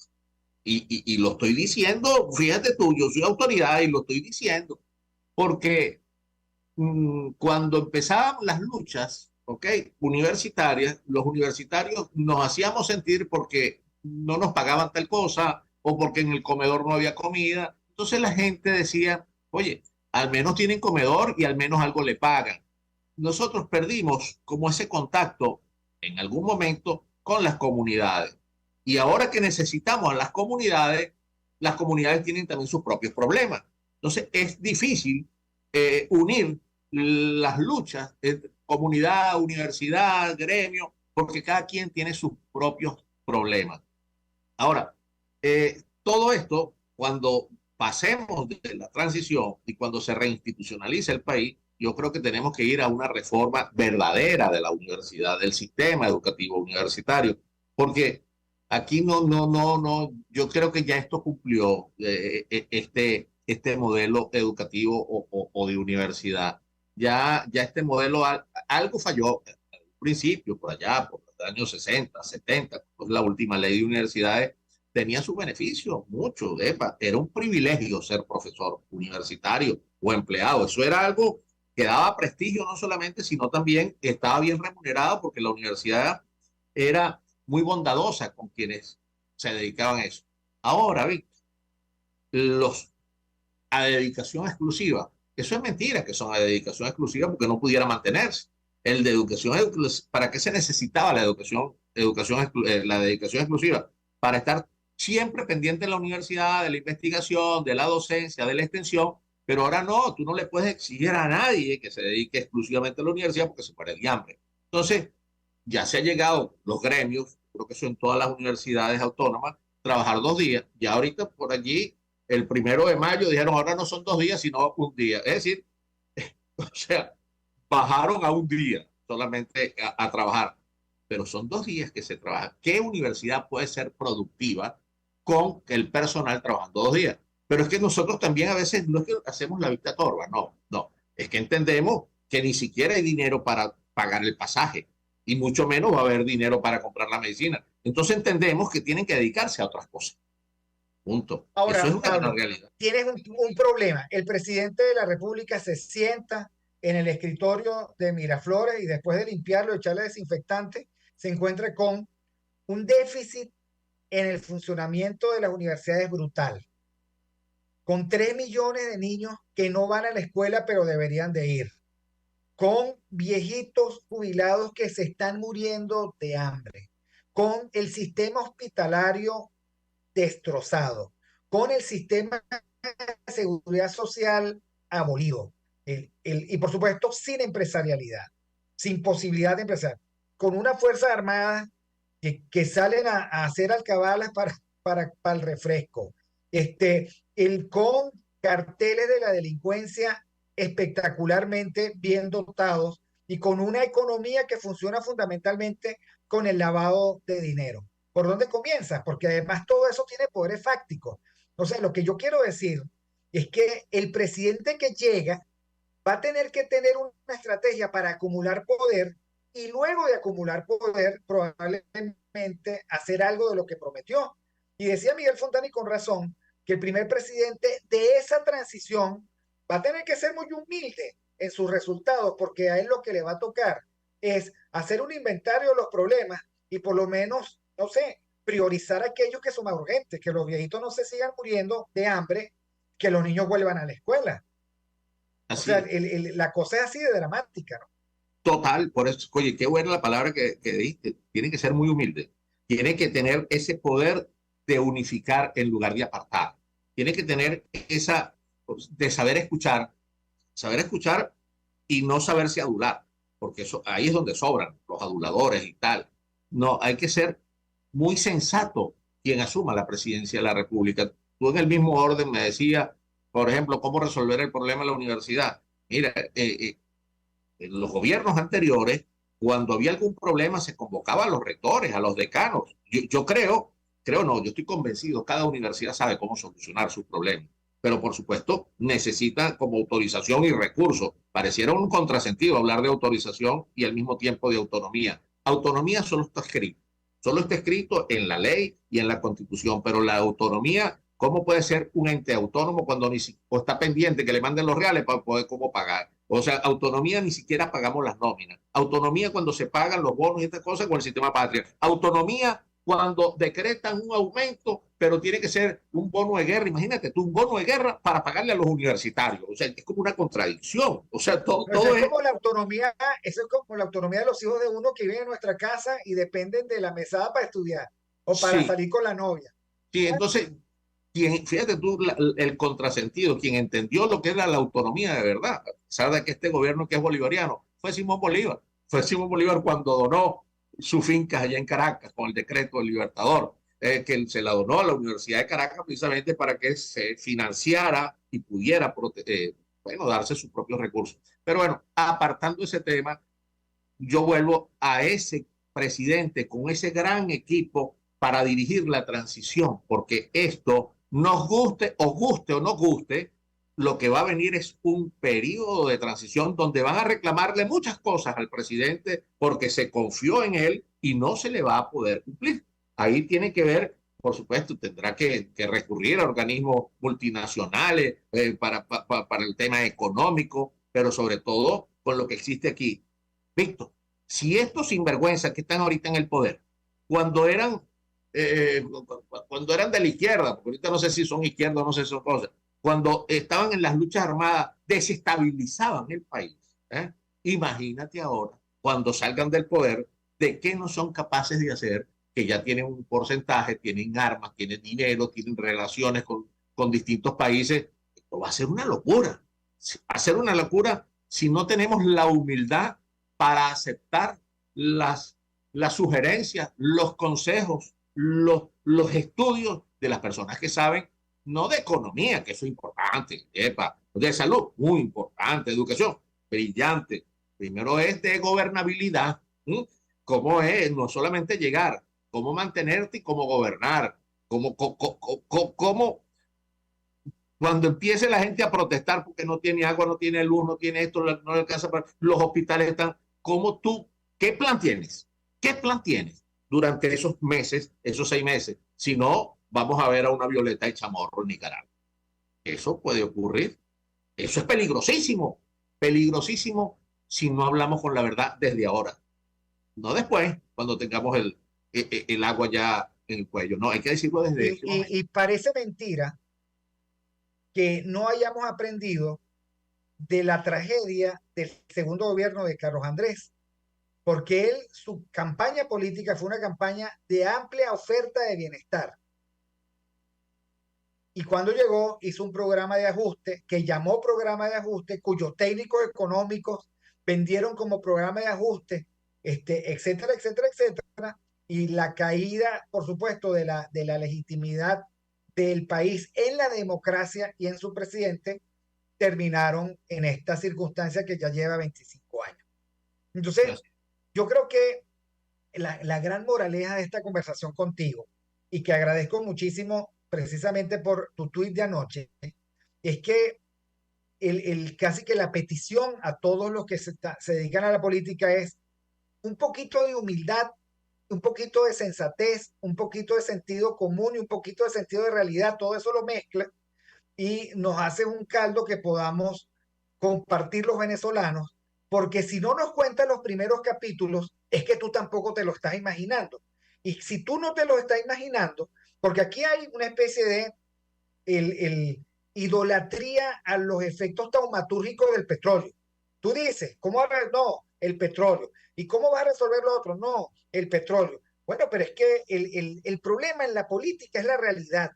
Y lo estoy diciendo, fíjate tú, yo soy autoridad y lo estoy diciendo, porque cuando empezaban las luchas, ¿ok? Universitarias, los universitarios nos hacíamos sentir porque no nos pagaban tal cosa o porque en el comedor no había comida. Entonces la gente decía, oye, al menos tienen comedor y al menos algo le pagan. Nosotros perdimos como ese contacto en algún momento con las comunidades. Y ahora que necesitamos a las comunidades tienen también sus propios problemas. Entonces es difícil unir las luchas entre comunidad, universidad, gremio, porque cada quien tiene sus propios problemas. Ahora, todo esto, cuando pasemos de la transición y cuando se reinstitucionalice el país, yo creo que tenemos que ir a una reforma verdadera de la universidad, del sistema educativo universitario, porque aquí no, yo creo que ya esto cumplió este modelo educativo o de universidad. Ya este modelo, algo falló al principio, por allá, por los años 60, 70, pues la última ley de universidades tenía sus beneficios, muchos. Era un privilegio ser profesor universitario o empleado. Eso era algo que daba prestigio no solamente, sino también estaba bien remunerado porque la universidad era muy bondadosa con quienes se dedicaban a eso. Ahora, Víctor, los a dedicación exclusiva, eso es mentira que son a dedicación exclusiva porque no pudiera mantenerse. El de educación, ¿para qué se necesitaba la la dedicación exclusiva? Para estar siempre pendiente de la universidad, de la investigación, de la docencia, de la extensión, pero ahora no, tú no le puedes exigir a nadie que se dedique exclusivamente a la universidad porque se muere de hambre. Entonces, ya se ha llegado los gremios, creo que son todas las universidades autónomas, trabajar 2 días. Ya ahorita por allí, el 1 de mayo, dijeron ahora no son 2 días, sino un día. Es decir, o sea, bajaron a un día solamente a trabajar, pero son 2 días que se trabaja. ¿Qué universidad puede ser productiva con el personal trabajando 2 días? Pero es que nosotros también a veces no es que hacemos la vista torva, no, es que entendemos que ni siquiera hay dinero para pagar el pasaje y mucho menos va a haber dinero para comprar la medicina. Entonces entendemos que tienen que dedicarse a otras cosas. Punto. Ahora, Eso es una Pablo, realidad. tienes un problema. El presidente de la República se sienta en el escritorio de Miraflores y después de limpiarlo, echarle desinfectante, se encuentra con un déficit en el funcionamiento de las universidades brutal, con 3 millones de niños que no van a la escuela pero deberían de ir, con viejitos jubilados que se están muriendo de hambre, con el sistema hospitalario destrozado, con el sistema de seguridad social abolido, y por supuesto sin empresarialidad, sin posibilidad de empresar, con una fuerza armada que salen a hacer alcabalas para el refresco, con carteles de la delincuencia espectacularmente bien dotados y con una economía que funciona fundamentalmente con el lavado de dinero. ¿Por dónde comienzas? Porque además todo eso tiene poderes fácticos. Entonces, lo que yo quiero decir es que el presidente que llega va a tener que tener una estrategia para acumular poder y luego de acumular poder probablemente hacer algo de lo que prometió. Y decía Miguel Fontani con razón que el primer presidente de esa transición va a tener que ser muy humilde en sus resultados porque a él lo que le va a tocar es hacer un inventario de los problemas y por lo menos, no sé, priorizar aquellos que son más urgentes, que los viejitos no se sigan muriendo de hambre, que los niños vuelvan a la escuela. Así O sea, es. la cosa es así de dramática, ¿no? Total, por eso, oye, qué buena la palabra que diste. Tiene que ser muy humilde. Tiene que tener ese poder de unificar en lugar de apartar. Tiene que tener esa de saber escuchar y no saberse adular, porque eso, ahí es donde sobran los aduladores y tal. No, hay que ser muy sensato quien asuma la presidencia de la República. tú en el mismo orden me decías, por ejemplo, cómo resolver el problema de la universidad. Mira, en los gobiernos anteriores, cuando había algún problema, se convocaba a los rectores, a los decanos. Yo creo no, yo estoy convencido, cada universidad sabe cómo solucionar sus problemas, pero por supuesto necesita como autorización y recursos. Pareciera un contrasentido hablar de autorización y al mismo tiempo de autonomía. Autonomía solo está escrito en la ley y en la Constitución, pero la autonomía, ¿cómo puede ser un ente autónomo cuando ni o está pendiente que le manden los reales para poder cómo pagar? O sea, autonomía ni siquiera pagamos las nóminas. Autonomía cuando se pagan los bonos y estas cosas con el sistema patria. Autonomía cuando decretan un aumento, pero tiene que ser un bono de guerra. Imagínate tú, un bono de guerra para pagarle a los universitarios. O sea, es como una contradicción. O sea, todo es como la autonomía, eso es como la autonomía de los hijos de uno que viven en nuestra casa y dependen de la mesada para estudiar o para sí, salir con la novia. sí, entonces, fíjate tú el contrasentido, quien entendió lo que era la autonomía de verdad, a pesar de que este gobierno que es bolivariano, fue Simón Bolívar. Fue Simón Bolívar cuando donó su finca allá en Caracas con el decreto del Libertador, que se la donó a la Universidad de Caracas precisamente para que se financiara y pudiera bueno, darse sus propios recursos. Pero bueno, apartando ese tema, yo vuelvo a ese presidente con ese gran equipo para dirigir la transición, porque esto, nos guste o no guste, lo que va a venir es un periodo de transición donde van a reclamarle muchas cosas al presidente porque se confió en él y no se le va a poder cumplir. Ahí tiene que ver, por supuesto, tendrá que recurrir a organismos multinacionales para el tema económico, pero sobre todo con lo que existe aquí. Víctor, si estos sinvergüenzas que están ahorita en el poder, cuando eran, eh, cuando eran de la izquierda, porque ahorita no sé si son izquierda o no sé si son cosas, cuando estaban en las luchas armadas, desestabilizaban el país. ¿Eh? Imagínate ahora, cuando salgan del poder, de qué no son capaces de hacer, que ya tienen un porcentaje, tienen armas, tienen dinero, tienen relaciones con distintos países. Esto va a ser una locura. Va a ser una locura si no tenemos la humildad para aceptar las sugerencias, los consejos, los estudios de las personas que saben, no de economía, que eso es importante, de salud, muy importante, educación, brillante. Primero es de gobernabilidad, ¿sí? Cómo es, no solamente llegar, cómo mantenerte y cómo gobernar, cómo cuando empiece la gente a protestar porque no tiene agua, no tiene luz, no tiene esto, no le alcanza para los hospitales están, ¿cómo tú, qué plan tienes? ¿Qué plan tienes durante esos meses, esos 6 meses? Si no, vamos a ver a una Violeta y Chamorro en Nicaragua. Eso puede ocurrir. Eso es peligrosísimo, peligrosísimo si no hablamos con la verdad desde ahora. No después, cuando tengamos el agua ya en el cuello. No, hay que decirlo desde ese momento. Y parece mentira que no hayamos aprendido de la tragedia del segundo gobierno de Carlos Andrés, porque él, su campaña política fue una campaña de amplia oferta de bienestar. Y cuando llegó, hizo un programa de ajuste que llamó programa de ajuste, cuyos técnicos económicos vendieron como programa de ajuste, etcétera, etcétera, etcétera. Y la caída, por supuesto, de la legitimidad del país en la democracia y en su presidente terminaron en esta circunstancia que ya lleva 25 años. Entonces, yo creo que la gran moraleja de esta conversación contigo, y que agradezco muchísimo precisamente por tu tuit de anoche, es que casi que la petición a todos los que se dedican a la política es un poquito de humildad, un poquito de sensatez, un poquito de sentido común y un poquito de sentido de realidad. Todo eso lo mezcla y nos hace un caldo que podamos compartir los venezolanos, porque si no nos cuentan los primeros capítulos, es que tú tampoco te lo estás imaginando. Y si tú no te lo estás imaginando, porque aquí hay una especie de idolatría a los efectos taumatúrgicos del petróleo. Tú dices, ¿cómo? No, el petróleo. ¿Y cómo vas a resolver lo otro? No, el petróleo. Bueno, pero es que el problema en la política es la realidad.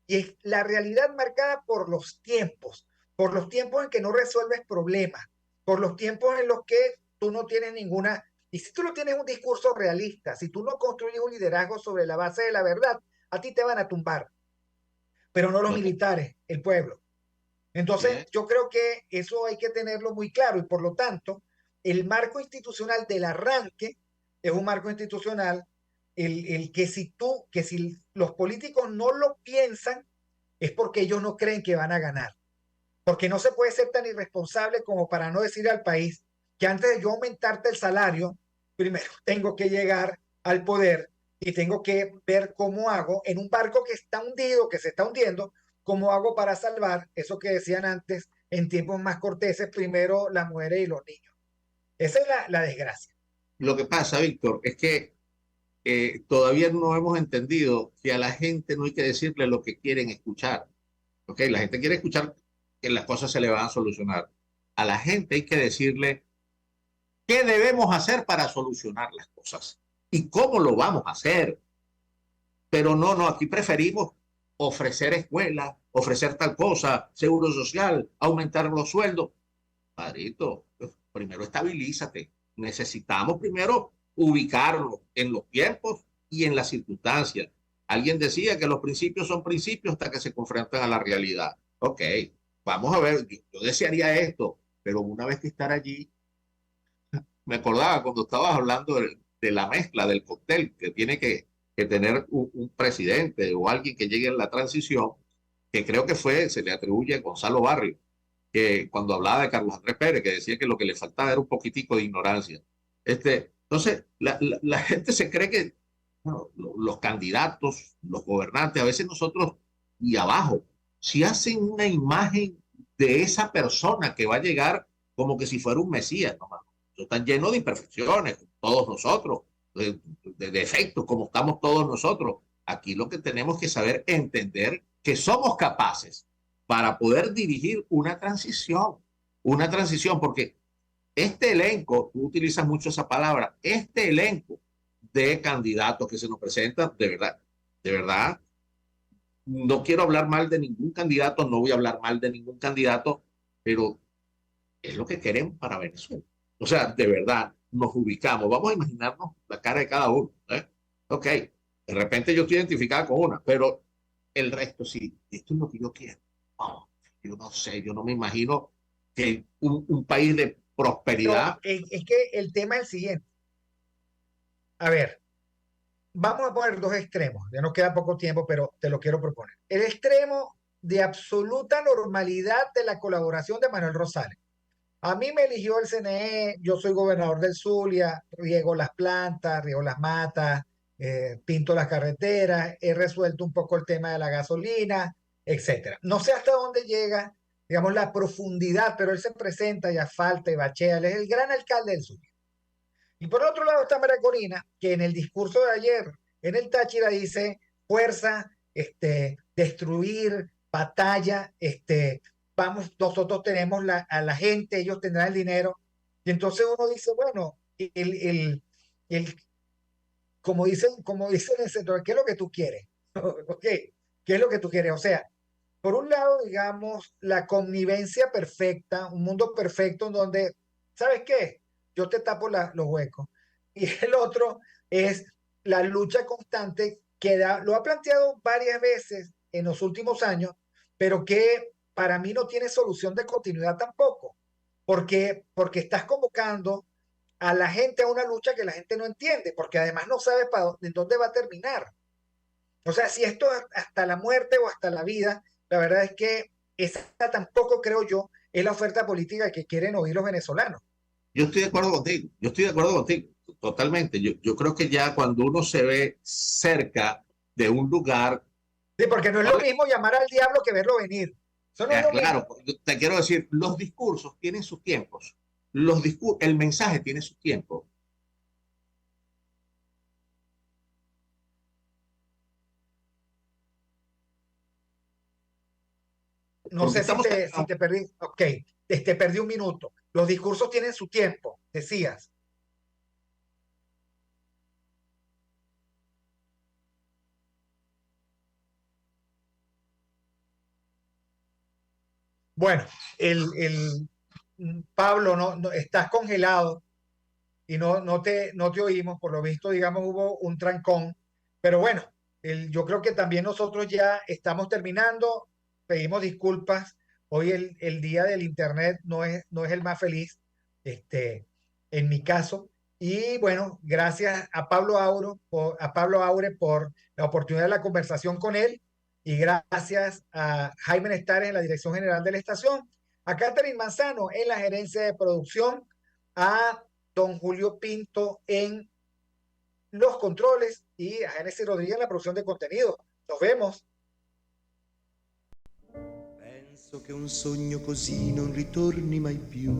Y es la realidad marcada por los tiempos en que no resuelves problemas, por los tiempos en los que tú no tienes ninguna... Y si tú no tienes un discurso realista, si tú no construyes un liderazgo sobre la base de la verdad, a ti te van a tumbar. pero no los Ok. militares, el pueblo. Entonces, Bien. yo creo que eso hay que tenerlo muy claro y por lo tanto, el marco institucional del arranque es un marco institucional el que si los políticos no lo piensan es porque ellos no creen que van a ganar. Porque no se puede ser tan irresponsable como para no decir al país que antes de yo aumentarte el salario, primero tengo que llegar al poder y tengo que ver cómo hago en un barco que está hundido, que se está hundiendo, cómo hago para salvar eso que decían antes en tiempos más corteses, primero las mujeres y los niños. Esa es la desgracia. Lo que pasa, Víctor, es que todavía no hemos entendido que a la gente no hay que decirle lo que quieren escuchar. ¿Ok? La gente quiere escuchar que las cosas se le van a solucionar. A la gente hay que decirle qué debemos hacer para solucionar las cosas y cómo lo vamos a hacer. Pero no, aquí preferimos ofrecer escuelas, ofrecer tal cosa, seguro social, aumentar los sueldos. Padrito, primero estabilízate. Necesitamos primero ubicarlo en los tiempos y en las circunstancias. Alguien decía que los principios son principios hasta que se confrontan a la realidad. Ok, vamos a ver, yo desearía esto, pero una vez que estar allí, me acordaba cuando estabas hablando de la mezcla del cóctel que tiene que tener un presidente o alguien que llegue en la transición, que creo que se le atribuye a Gonzalo Barrio, que cuando hablaba de Carlos Andrés Pérez, que decía que lo que le faltaba era un poquitico de ignorancia. Entonces, la gente se cree que bueno, los candidatos, los gobernantes, a veces nosotros y abajo, si hacen una imagen de esa persona que va a llegar como que si fuera un mesías, ¿no? Están llenos de imperfecciones, todos nosotros, de defectos, como estamos todos nosotros. Aquí lo que tenemos que saber entender que somos capaces para poder dirigir una transición, porque este elenco, tú utilizas mucho esa palabra, este elenco de candidatos que se nos presentan, de verdad, no quiero hablar mal de ningún candidato, no voy a hablar mal de ningún candidato, pero es lo que queremos para Venezuela. O sea, de verdad, nos ubicamos, vamos a imaginarnos la cara de cada uno. Ok, de repente yo estoy identificada con una, pero el resto sí, esto es lo que yo quiero. Oh, yo no sé, yo no me imagino que un país de Pero prosperidad. es que el tema es el siguiente. A ver, vamos a poner dos extremos. Ya nos queda poco tiempo, pero te lo quiero proponer. El extremo de absoluta normalidad de la colaboración de Manuel Rosales. A mí me eligió el CNE, yo soy gobernador del Zulia, riego las plantas, riego las matas, pinto las carreteras, he resuelto un poco el tema de la gasolina, etcétera. No sé hasta dónde llega, digamos, la profundidad, pero él se presenta y asfalta y bachea, él es el gran alcalde del Zulia. Y por otro lado está María Corina, que en el discurso de ayer en el Táchira dice fuerza, destruir, batalla, vamos, nosotros tenemos a la gente, ellos tendrán el dinero. Y entonces uno dice, bueno, el, como dicen en el centro, ¿qué es lo que tú quieres? ¿Ok? ¿Qué es lo que tú quieres? O sea, por un lado, digamos, la connivencia perfecta, un mundo perfecto en donde, ¿sabes qué? Yo te tapo los huecos. Y el otro es la lucha constante que lo ha planteado varias veces en los últimos años, pero que para mí no tiene solución de continuidad tampoco, porque estás convocando a la gente a una lucha que la gente no entiende, porque además no sabe en dónde va a terminar. O sea, si esto es hasta la muerte o hasta la vida, la verdad es que esa tampoco creo yo es la oferta política que quieren oír los venezolanos. Yo estoy de acuerdo contigo, yo estoy de acuerdo contigo, totalmente. Yo creo que ya cuando uno se ve cerca de un lugar, Sí, porque no es lo mismo llamar al diablo que verlo venir. Eso no es lo claro, mismo. te quiero decir, los discursos tienen sus tiempos, el mensaje tiene su tiempo. No Porque sé estamos, si te perdí. Ok, te perdí un minuto. Los discursos tienen su tiempo, decías. Bueno, Pablo, estás congelado y no te oímos. Por lo visto, digamos, hubo un trancón. Pero bueno, yo creo que también nosotros ya estamos terminando. Pedimos disculpas. Hoy el día del internet no es el más feliz, en mi caso. Y bueno, gracias a Pablo Aure por la oportunidad de la conversación con él. Y gracias a Jaime Nestares en la dirección general de la estación, a Catherine Manzano en la gerencia de producción, a don Julio Pinto en los controles y a Genesis Rodríguez en la producción de contenido. Nos vemos. Penso che un sogno così non ritorni mai più.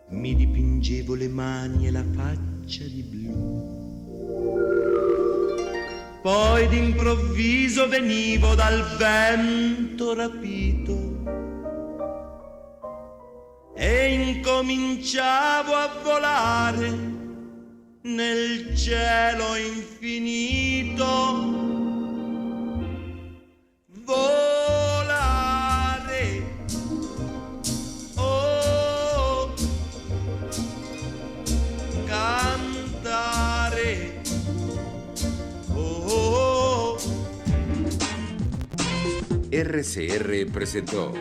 Mi dipingevo le mani e la faccia di blu. Poi d'improvviso venivo dal vento rapito e incominciavo a volare nel cielo infinito. Volare, oh, cantare, oh. RCR presentó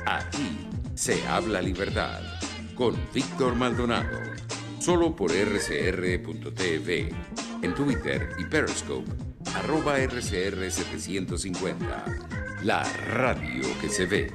Aquí se habla libertad con Víctor Maldonado, solo por rcr.tv, en Twitter y Periscope, @RCR750, la radio que se ve.